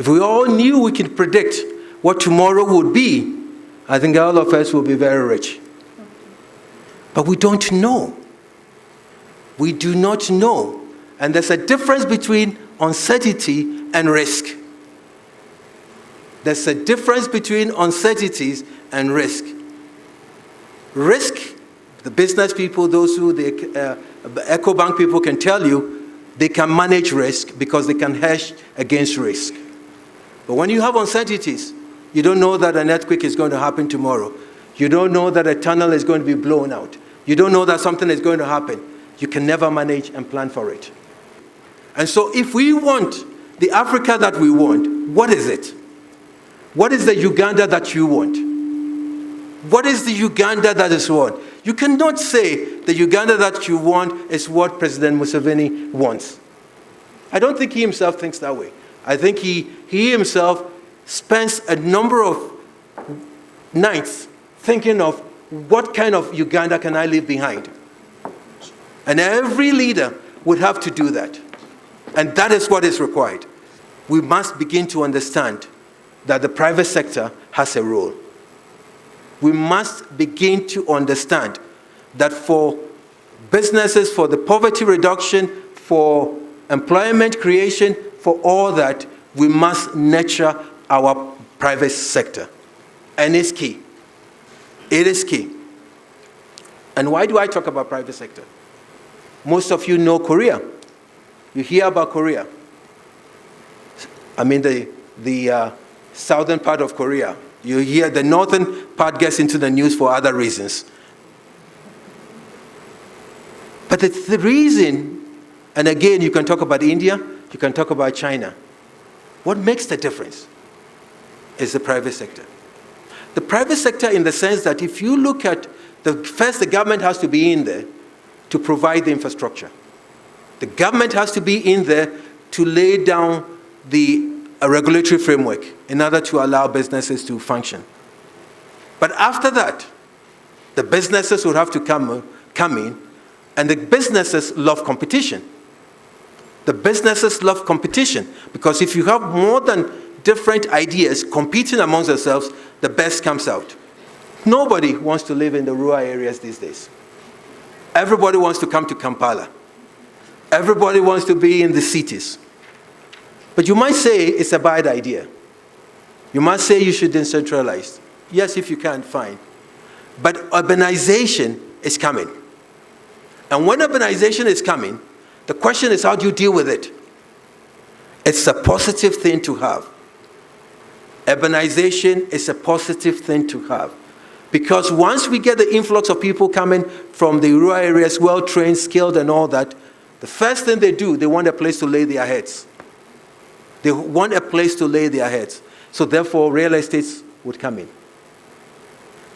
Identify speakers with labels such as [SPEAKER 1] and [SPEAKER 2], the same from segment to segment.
[SPEAKER 1] If we all knew we could predict what tomorrow would be, I think all of us will be very rich. But we don't know. We do not know. And there's a difference between uncertainty and risk. There's a difference between uncertainties and risk. Risk, the business people, those who, the EcoBank people can tell you, they can manage risk because they can hedge against risk. But when you have uncertainties, you don't know that an earthquake is going to happen tomorrow. You don't know that a tunnel is going to be blown out. You don't know that something is going to happen. You can never manage and plan for it. And so if we want the Africa that we want, what is it? What is the Uganda that you want? What is the Uganda that is what? You cannot say the Uganda that you want is what President Museveni wants. I don't think he himself thinks that way. I think he himself spends a number of nights thinking of what kind of Uganda can I leave behind. And every leader would have to do that. And that is what is required. We must begin to understand that the private sector has a role. We must begin to understand that for businesses, for the poverty reduction, for employment creation, for all that, we must nurture our private sector. And it's key. It is key. And why do I talk about private sector? Most of you know Korea. You hear about Korea. I mean the southern part of Korea. You hear the northern part gets into the news for other reasons. But the reason, and again, you can talk about India, you can talk about China. What makes the difference is the private sector. The private sector in the sense that if you look at first the government has to be in there to provide the infrastructure. The government has to be in there to lay down a regulatory framework in order to allow businesses to function. But after that, the businesses will have to come in, and the businesses love competition. The businesses love competition because if you have more than different ideas competing amongst themselves, the best comes out. Nobody wants to live in the rural areas these days. Everybody wants to come to Kampala. Everybody wants to be in the cities. But you might say it's a bad idea. You might say you should decentralize. Yes, if you can, fine. But urbanization is coming. And when urbanization is coming, the question is how do you deal with it? It's a positive thing to have. Urbanization is a positive thing to have. Because once we get the influx of people coming from the rural areas, well-trained, skilled and all that, the first thing they do, they want a place to lay their heads. They want a place to lay their heads. So therefore, real estates would come in.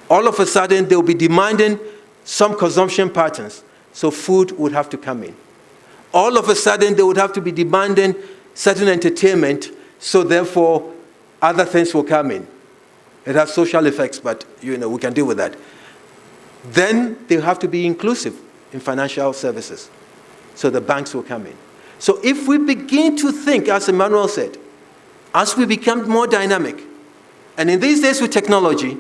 [SPEAKER 1] All of a sudden, they'll be demanding some consumption patterns. So food would have to come in. All of a sudden, they would have to be demanding certain entertainment. So therefore, other things will come in. It has social effects, but we can deal with that. Then they have to be inclusive in financial services. So the banks will come in. So if we begin to think, as Emmanuel said, as we become more dynamic, and in these days with technology,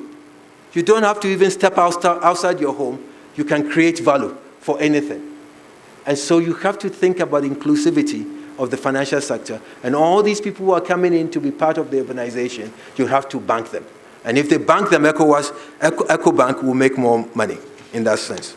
[SPEAKER 1] you don't have to even step outside your home. You can create value for anything. And so you have to think about inclusivity of the financial sector. And all these people who are coming in to be part of the urbanization, you have to bank them. And if they bank them, EcoBank will make more money in that sense.